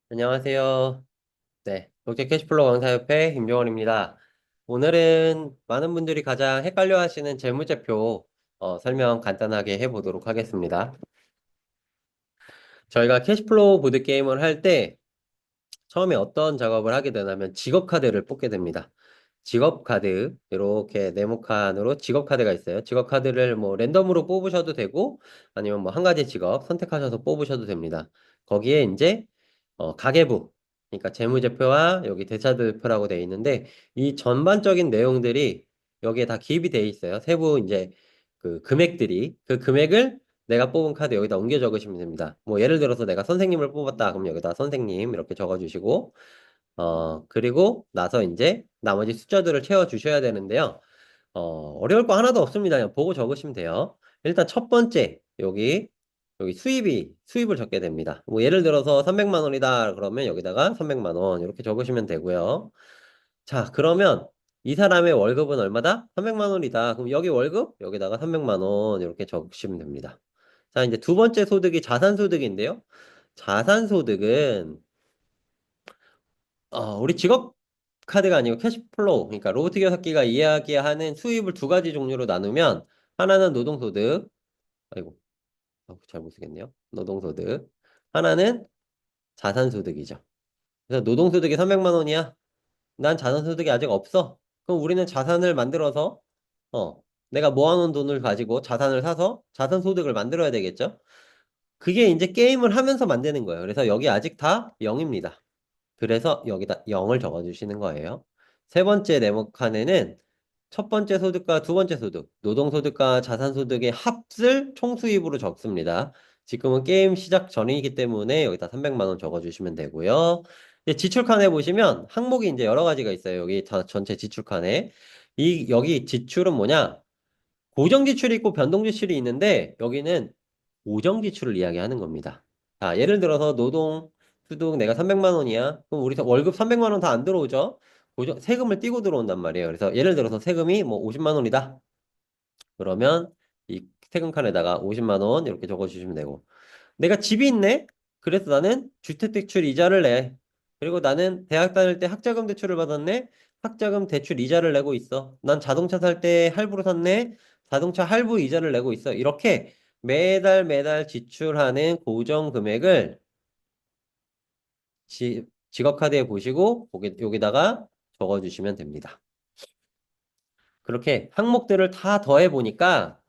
안녕하세요. 네, 국제 캐시플로우 강사협회 임종원입니다. 오늘은 많은 분들이 가장 헷갈려 하시는 재무제표 설명 간단하게 해보도록 하겠습니다. 저희가 캐시플로우 보드게임을 할 때 처음에 어떤 작업을 하게 되냐면 직업카드를 뽑게 됩니다. 직업카드, 이렇게 네모칸으로 직업카드가 있어요. 직업카드를 뭐 랜덤으로 뽑으셔도 되고 아니면 뭐 한 가지 직업 선택하셔서 뽑으셔도 됩니다. 거기에 이제 가계부, 그러니까 재무제표와 여기 대차들표라고 되어 있는데 이 전반적인 내용들이 여기에 다 기입이 되어 있어요. 세부 이제 그 금액들이 그 금액을 내가 뽑은 카드 여기다 옮겨 적으시면 됩니다. 뭐 예를 들어서 내가 선생님을 뽑았다 그럼 여기다 선생님 이렇게 적어주시고 그리고 나서 이제 나머지 숫자들을 채워 주셔야 되는데요. 어려울 거 하나도 없습니다. 그냥 보고 적으시면 돼요. 일단 첫 번째, 여기 수입을 적게 됩니다. 뭐 예를 들어서 300만 원이다. 그러면 여기다가 300만 원 이렇게 적으시면 되고요. 자, 그러면 이 사람의 월급은 얼마다? 300만 원이다. 그럼 여기 월급, 여기다가 300만 원 이렇게 적으시면 됩니다. 자, 이제 두 번째 소득이 자산소득인데요. 자산소득은 우리 직업 카드가 아니고 캐시플로우, 그러니까 로보트 교섭기가 이야기하는 수입을 두 가지 종류로 나누면 하나는 노동소득, 아이고, 잘못 쓰겠네요. 노동소득. 하나는 자산소득이죠. 그래서 노동소득이 300만 원이야. 난 자산소득이 아직 없어. 그럼 우리는 자산을 만들어서, 내가 모아놓은 돈을 가지고 자산을 사서 자산소득을 만들어야 되겠죠? 그게 이제 게임을 하면서 만드는 거예요. 그래서 여기 아직 다 0입니다. 그래서 여기다 0을 적어주시는 거예요. 세 번째 네모칸에는 첫 번째 소득과 두 번째 소득, 노동소득과 자산소득의 합을 총수입으로 적습니다. 지금은 게임 시작 전이기 때문에 여기다 300만 원 적어주시면 되고요. 이제 지출칸에 보시면 항목이 이제 여러 가지가 있어요. 여기 전체 지출칸에. 여기 지출은 뭐냐? 고정 지출이 있고 변동 지출이 있는데 여기는 고정 지출을 이야기하는 겁니다. 자, 예를 들어서 노동 수득 내가 300만 원이야. 그럼 우리 월급 300만 원 다 안 들어오죠? 세금을 떼고 들어온단 말이에요. 그래서 예를 들어서 세금이 뭐 50만 원이다. 그러면 이 세금 칸에다가 50만 원 이렇게 적어 주시면 되고. 내가 집이 있네? 그래서 나는 주택대출 이자를 내. 그리고 나는 대학 다닐 때 학자금 대출을 받았네? 학자금 대출 이자를 내고 있어. 난 자동차 살 때 할부로 샀네? 자동차 할부 이자를 내고 있어. 이렇게 매달 매달 지출하는 고정 금액을 직업카드에 보시고 여기다가 적어주시면 됩니다. 그렇게 항목들을 다 더해 보니까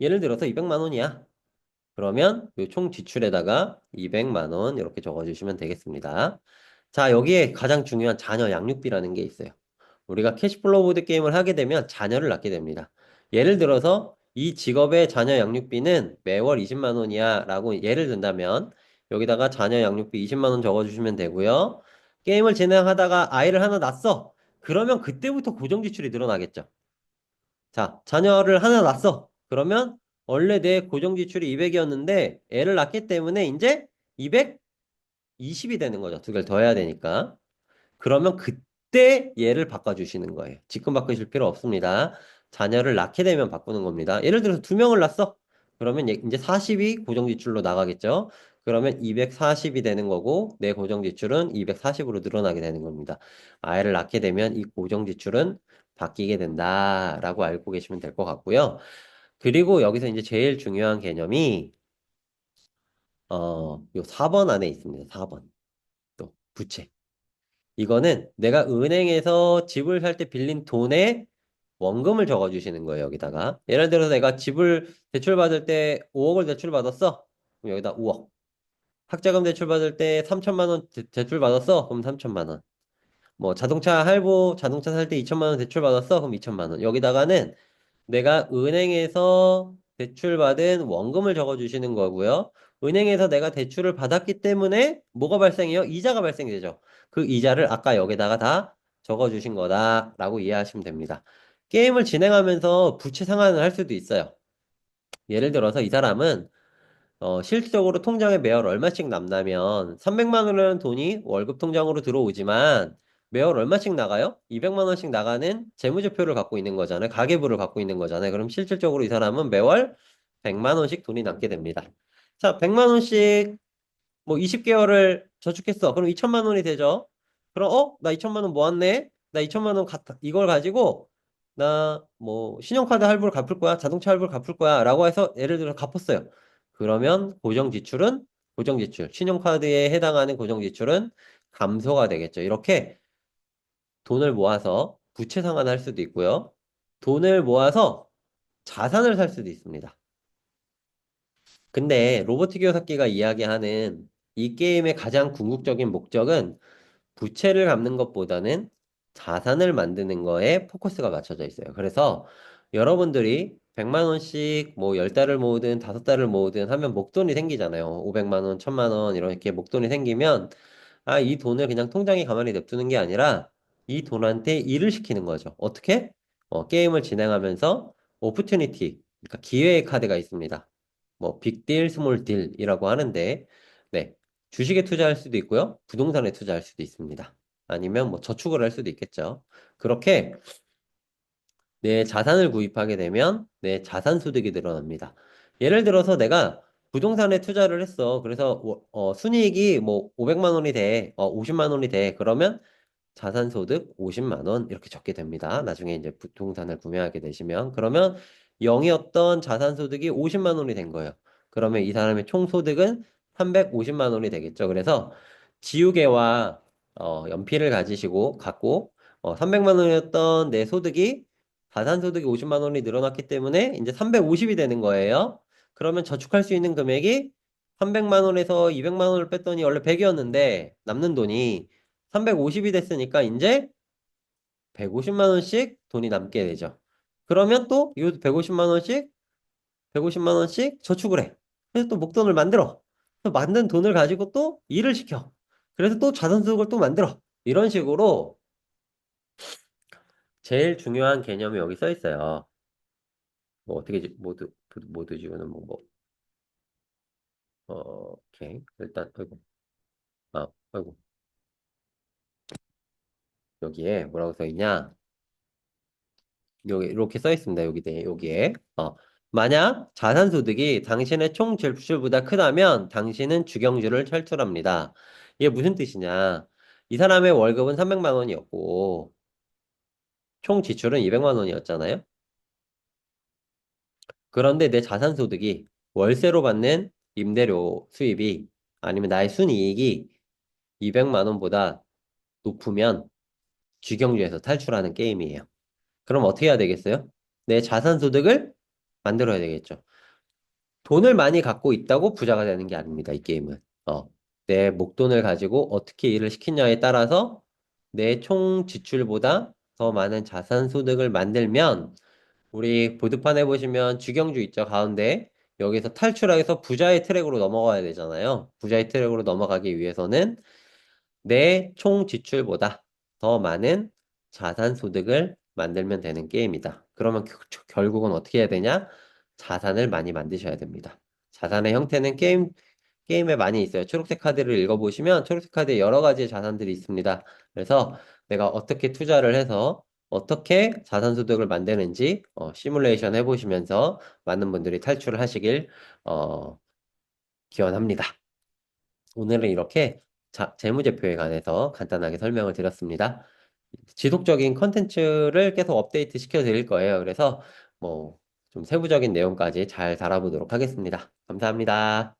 예를 들어서 200만 원이야. 그러면 이 총 지출에다가 200만 원 이렇게 적어주시면 되겠습니다. 자, 여기에 가장 중요한 자녀 양육비라는 게 있어요. 우리가 캐시플로우 보드 게임을 하게 되면 자녀를 낳게 됩니다. 예를 들어서 이 직업의 자녀 양육비는 매월 20만 원이야 라고 예를 든다면 여기다가 자녀 양육비 20만 원 적어주시면 되고요. 게임을 진행하다가 아이를 하나 낳았어. 그러면 그때부터 고정 지출이 늘어나겠죠. 자, 자녀를 하나 낳았어. 그러면 원래 내 고정 지출이 200이었는데 애를 낳기 때문에 이제 220이 되는 거죠. 두 개를 더 해야 되니까. 그러면 그때 얘를 바꿔주시는 거예요. 지금 바꾸실 필요 없습니다. 자녀를 낳게 되면 바꾸는 겁니다. 예를 들어서 두 명을 낳았어. 그러면 이제 40이 고정지출로 나가겠죠. 그러면 240이 되는 거고 내 고정지출은 240으로 늘어나게 되는 겁니다. 아이를 낳게 되면 이 고정지출은 바뀌게 된다라고 알고 계시면 될 것 같고요. 그리고 여기서 이제 제일 중요한 개념이 요 4번 안에 있습니다. 4번. 또 부채. 이거는 내가 은행에서 집을 살 때 빌린 돈에 원금을 적어주시는 거예요, 여기다가. 예를 들어서 내가 집을 대출받을 때 5억을 대출받았어. 그럼 여기다 5억. 학자금 대출받을 때 3천만 원 대출받았어. 그럼 3천만 원. 뭐 자동차 할부, 자동차 살 때 2천만 원 대출받았어. 그럼 2천만 원. 여기다가는 내가 은행에서 대출받은 원금을 적어주시는 거고요. 은행에서 내가 대출을 받았기 때문에 뭐가 발생해요? 이자가 발생이 되죠. 그 이자를 아까 여기다가 다 적어주신 거다라고 이해하시면 됩니다. 게임을 진행하면서 부채 상환을 할 수도 있어요. 예를 들어서 이 사람은 실질적으로 통장에 매월 얼마씩 남나면 300만 원이라는 돈이 월급 통장으로 들어오지만 매월 얼마씩 나가요? 200만 원씩 나가는 재무제표를 갖고 있는 거잖아요. 가계부를 갖고 있는 거잖아요. 그럼 실질적으로 이 사람은 매월 100만 원씩 돈이 남게 됩니다. 자, 100만 원씩 뭐 20개월을 저축했어. 그럼 2천만 원이 되죠. 그럼 나 2천만 원 모았네. 나 2천만 원 이걸 가지고 나 뭐 신용카드 할부를 갚을 거야. 자동차 할부를 갚을 거야. 라고 해서 예를 들어 갚았어요. 그러면 고정 지출, 신용카드에 해당하는 고정 지출은 감소가 되겠죠. 이렇게 돈을 모아서 부채 상환할 수도 있고요. 돈을 모아서 자산을 살 수도 있습니다. 근데 로버트 기요사키가 이야기하는 이 게임의 가장 궁극적인 목적은 부채를 갚는 것보다는 자산을 만드는 거에 포커스가 맞춰져 있어요. 그래서 여러분들이 100만 원씩 뭐 10달을 모으든 5달을 모으든 하면 목돈이 생기잖아요. 500만 원, 1000만 원 이렇게 목돈이 생기면 이 돈을 그냥 통장에 가만히 냅두는 게 아니라 이 돈한테 일을 시키는 거죠. 어떻게? 게임을 진행하면서 오프튜니티, 그러니까 기회의 카드가 있습니다. 뭐 빅딜, 스몰 딜이라고 하는데 네. 주식에 투자할 수도 있고요. 부동산에 투자할 수도 있습니다. 아니면 뭐 저축을 할 수도 있겠죠. 그렇게 내 자산을 구입하게 되면 내 자산 소득이 늘어납니다. 예를 들어서 내가 부동산에 투자를 했어. 그래서 순이익이 뭐 500만 원이 돼. 50만 원이 돼. 그러면 자산소득 50만 원 이렇게 적게 됩니다. 나중에 이제 부동산을 구매하게 되시면 그러면 0이었던 자산소득이 50만 원이 된 거예요. 그러면 이 사람의 총소득은 350만 원이 되겠죠. 그래서 지우개와 연필을 갖고 300만 원이었던 내 소득이 자산소득이 50만 원이 늘어났기 때문에 이제 350이 되는 거예요. 그러면 저축할 수 있는 금액이 300만 원에서 200만 원을 뺐더니 원래 100이었는데 남는 돈이 350이 됐으니까 이제 150만 원씩 돈이 남게 되죠. 그러면 또 이것도 150만 원씩 저축을 해. 그래서 또 목돈을 만들어. 또 만든 돈을 가지고 또 일을 시켜. 그래서 또 자산소득을 또 만들어. 이런 식으로 제일 중요한 개념이 여기 써 있어요. 뭐 어떻게 모두 지우는 방법. 오케이. 일단 아이고 여기에 뭐라고 써 있냐? 여기 이렇게 써 있습니다. 여기에. 만약 자산소득이 당신의 총 지출보다 크다면 당신은 주경주를 탈출합니다. 이게 무슨 뜻이냐? 이 사람의 월급은 300만 원이었고 총 지출은 200만 원이었잖아요. 그런데 내 자산소득이 월세로 받는 임대료 수입이 아니면 나의 순이익이 200만 원보다 높으면 주경주에서 탈출하는 게임이에요. 그럼 어떻게 해야 되겠어요? 내 자산소득을 만들어야 되겠죠. 돈을 많이 갖고 있다고 부자가 되는 게 아닙니다, 이 게임은. 내 목돈을 가지고 어떻게 일을 시키냐에 따라서 내 총 지출보다 더 많은 자산 소득을 만들면 우리 보드판에 보시면 주경주 있죠, 가운데. 여기서 탈출해서 부자의 트랙으로 넘어가야 되잖아요. 부자의 트랙으로 넘어가기 위해서는 내 총 지출보다 더 많은 자산 소득을 만들면 되는 게임이다. 그러면 결국은 어떻게 해야 되냐? 자산을 많이 만드셔야 됩니다. 자산의 형태는 게임에 많이 있어요. 초록색 카드를 읽어보시면 초록색 카드에 여러 가지의 자산들이 있습니다. 그래서 내가 어떻게 투자를 해서 어떻게 자산 소득을 만드는지 시뮬레이션 해보시면서 많은 분들이 탈출을 하시길 기원합니다. 오늘은 이렇게 재무제표에 관해서 간단하게 설명을 드렸습니다. 지속적인 컨텐츠를 계속 업데이트 시켜 드릴 거예요. 그래서 뭐 좀 세부적인 내용까지 잘 달아보도록 하겠습니다. 감사합니다.